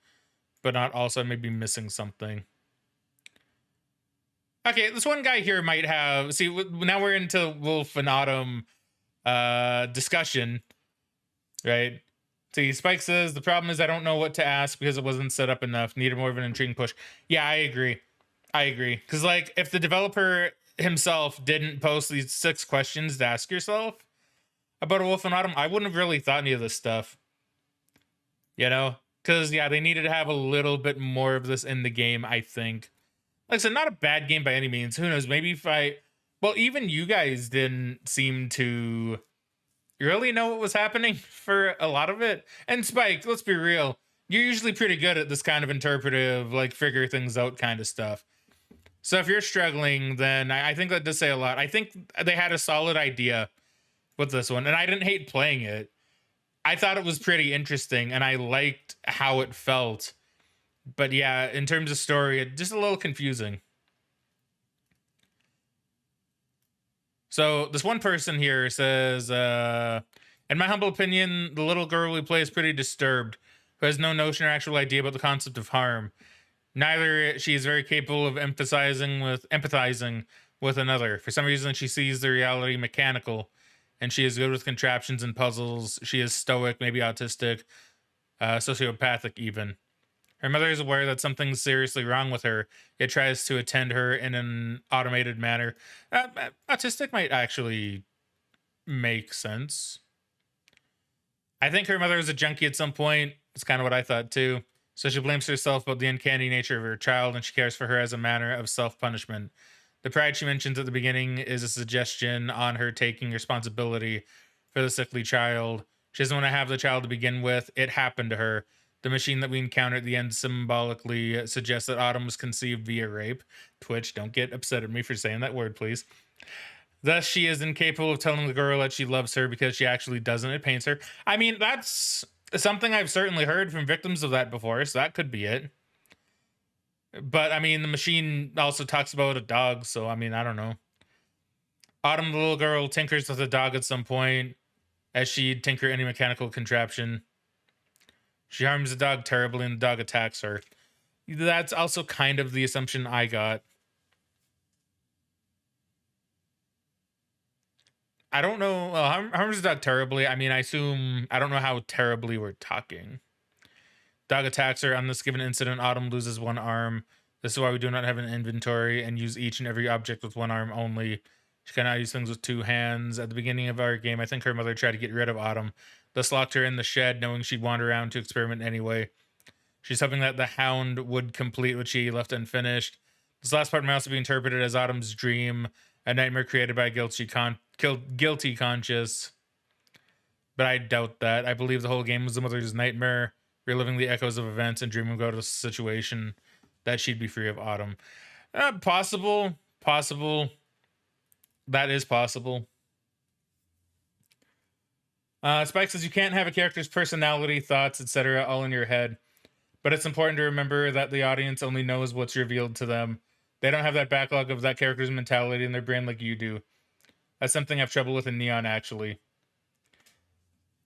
but not also maybe missing something. Okay, this one guy here might have, see, now we're into Wolf and Autumn discussion, right? See, Spike says, the problem is I don't know what to ask because it wasn't set up enough. Needed more of an intriguing push. Yeah, I agree. Because, like, if the developer himself didn't post these 6 questions to ask yourself about a wolf in autumn, I wouldn't have really thought any of this stuff. You know? Because, yeah, they needed to have a little bit more of this in the game, I think. Like I said, not a bad game by any means. Who knows? Maybe if well, even you guys didn't seem to really know what was happening for a lot of it. And Spike, let's be real, you're usually pretty good at this kind of interpretive, like, figure things out kind of stuff. So if you're struggling, then I think that does say a lot. I think they had a solid idea with this one, and I didn't hate playing it. I thought it was pretty interesting, and I liked how it felt. But yeah, in terms of story, it's just a little confusing. So this one person here says, in my humble opinion, the little girl we play is pretty disturbed, who has no notion or actual idea about the concept of harm. Neither she is very capable of empathizing with another. For some reason, she sees the reality mechanical, and she is good with contraptions and puzzles. She is stoic, maybe autistic, sociopathic even. Her mother is aware that something's seriously wrong with her, yet tries to attend her in an automated manner. Autistic might actually make sense. I think her mother was a junkie at some point. It's kind of what I thought too. So she blames herself about the uncanny nature of her child, and she cares for her as a manner of self-punishment. The pride she mentions at the beginning is a suggestion on her taking responsibility for the sickly child. She doesn't want to have the child to begin with. It happened to her. The machine that we encounter at the end symbolically suggests that Autumn was conceived via rape. Twitch, don't get upset at me for saying that word, please. Thus, she is incapable of telling the girl that she loves her because she actually doesn't. It pains her. I mean, that's something I've certainly heard from victims of that before, so that could be it. But, I mean, the machine also talks about a dog, so, I mean, I don't know. Autumn, the little girl, tinkers with the dog at some point, as she'd tinker any mechanical contraption. She harms the dog terribly, and the dog attacks her. That's also kind of the assumption I got. I don't know. Harms the dog terribly. I mean, I don't know how terribly we're talking. Dog attacks her. On this given incident, Autumn loses one arm. This is why we do not have an inventory and use each and every object with one arm only. She cannot use things with two hands. At the beginning of our game, I think her mother tried to get rid of Autumn, thus locked her in the shed, knowing she'd wander around to experiment anyway. She's hoping that the hound would complete what she left unfinished. This last part may also be interpreted as Autumn's dream, a nightmare created by a guilty conscience. But I doubt that. I believe the whole game was the mother's nightmare, reliving the echoes of events and dreaming about a situation that she'd be free of Autumn. Possible. That is possible. Spike says you can't have a character's personality, thoughts, etc. all in your head. But it's important to remember that the audience only knows what's revealed to them. They don't have that backlog of that character's mentality in their brain like you do. That's something I have trouble with in Neon, actually.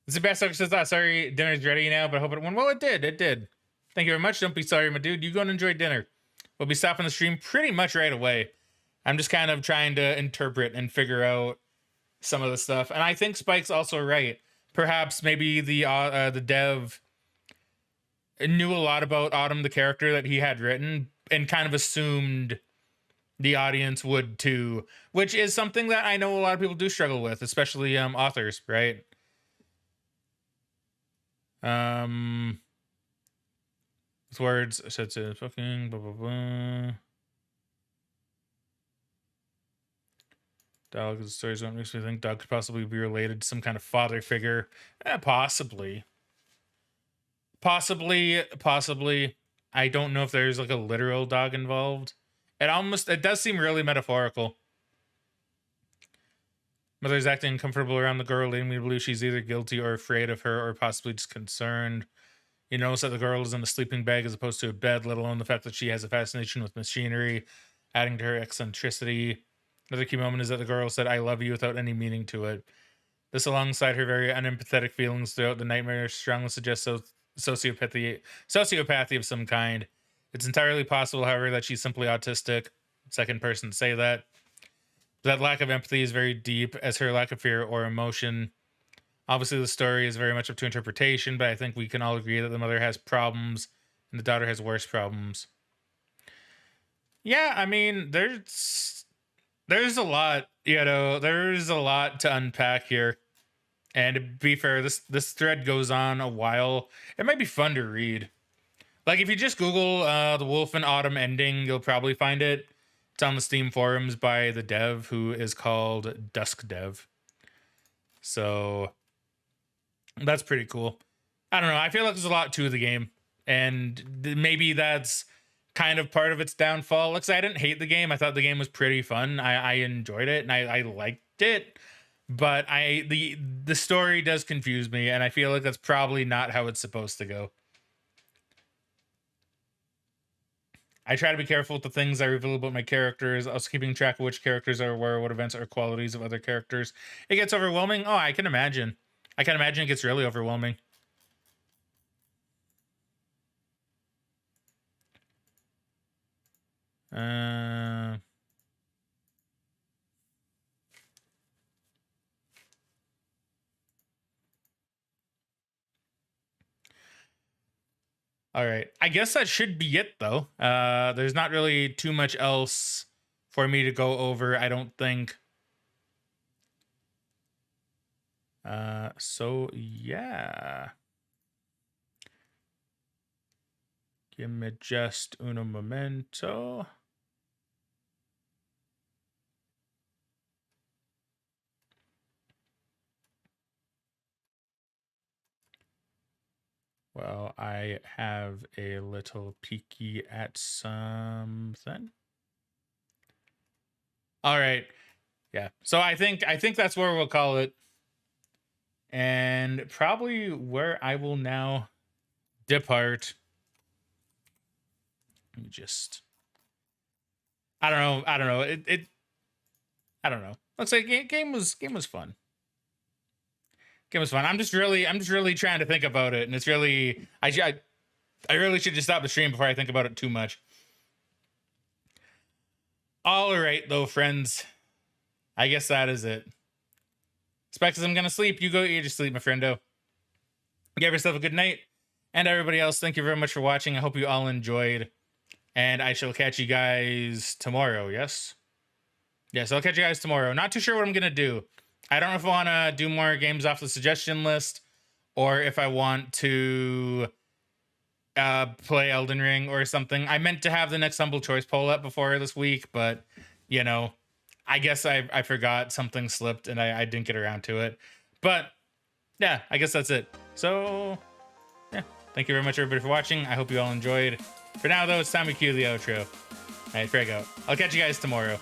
Sebastian says, sorry, dinner's ready now, but I hope it went well. It did. Thank you very much. Don't be sorry, my dude. You go and enjoy dinner. We'll be stopping the stream pretty much right away. I'm just kind of trying to interpret and figure out some of the stuff. And I think Spike's also right. Perhaps maybe the dev knew a lot about Autumn, the character that he had written, and kind of assumed the audience would too, which is something that I know a lot of people do struggle with, especially authors, right? With words, such as fucking blah blah blah. Dog is stories don't makes me think dog could possibly be related to some kind of father figure. Possibly. I don't know if there's like a literal dog involved. It does seem really metaphorical. Mother's acting uncomfortable around the girl, leading me to believe she's either guilty or afraid of her, or possibly just concerned. You notice that the girl is in a sleeping bag as opposed to a bed, let alone the fact that she has a fascination with machinery, adding to her eccentricity. Another key moment is that the girl said, "I love you," without any meaning to it. This, alongside her very unempathetic feelings throughout the nightmare, strongly suggests sociopathy of some kind. It's entirely possible, however, that she's simply autistic. Second person to say that. That lack of empathy is very deep, as her lack of fear or emotion. Obviously, the story is very much up to interpretation, but I think we can all agree that the mother has problems and the daughter has worse problems. Yeah, I mean, there's a lot, there's a lot to unpack here. And to be fair, this thread goes on a while. It might be fun to read. Like, if you just Google the Wolf and Autumn ending, you'll probably find it. It's on the Steam forums by the dev, who is called Dusk Dev. So that's pretty cool. I don't know. I feel like there's a lot to the game, and maybe that's kind of part of its downfall. Like, I didn't hate the game. I thought the game was pretty fun. I enjoyed it, and I liked it. But the story does confuse me, and I feel like that's probably not how it's supposed to go. I try to be careful with the things I reveal about my characters, also keeping track of which characters are where, what events are qualities of other characters. It gets overwhelming. Oh, I can imagine. It gets really overwhelming. All right. I guess that should be it, though. There's not really too much else for me to go over, I don't think. So, yeah. Give me just uno momento. Well, I have a little peeky at something. All right. Yeah. So I think that's where we'll call it. And probably where I will now depart. Let me just I don't know. I don't know. Looks like game was fun. Game was fun. I'm just really trying to think about it, and it's really I really should just stop the stream before I think about it too much. All right, though, friends. I guess that is it. Specs, I'm gonna sleep. You go eat your sleep, my friendo. Give yourself a good night. And everybody else, thank you very much for watching. I hope you all enjoyed. And I shall catch you guys tomorrow, yes? Yes, I'll catch you guys tomorrow. Not too sure what I'm gonna do. I don't know if I want to do more games off the suggestion list, or if I want to play Elden Ring or something. I meant to have the next Humble Choice poll up before this week, but, you know, I guess I forgot, something slipped, and I didn't get around to it. But, yeah, I guess that's it. So, yeah, thank you very much, everybody, for watching. I hope you all enjoyed. For now, though, it's time to cue the outro. All right, Frag out. I'll catch you guys tomorrow.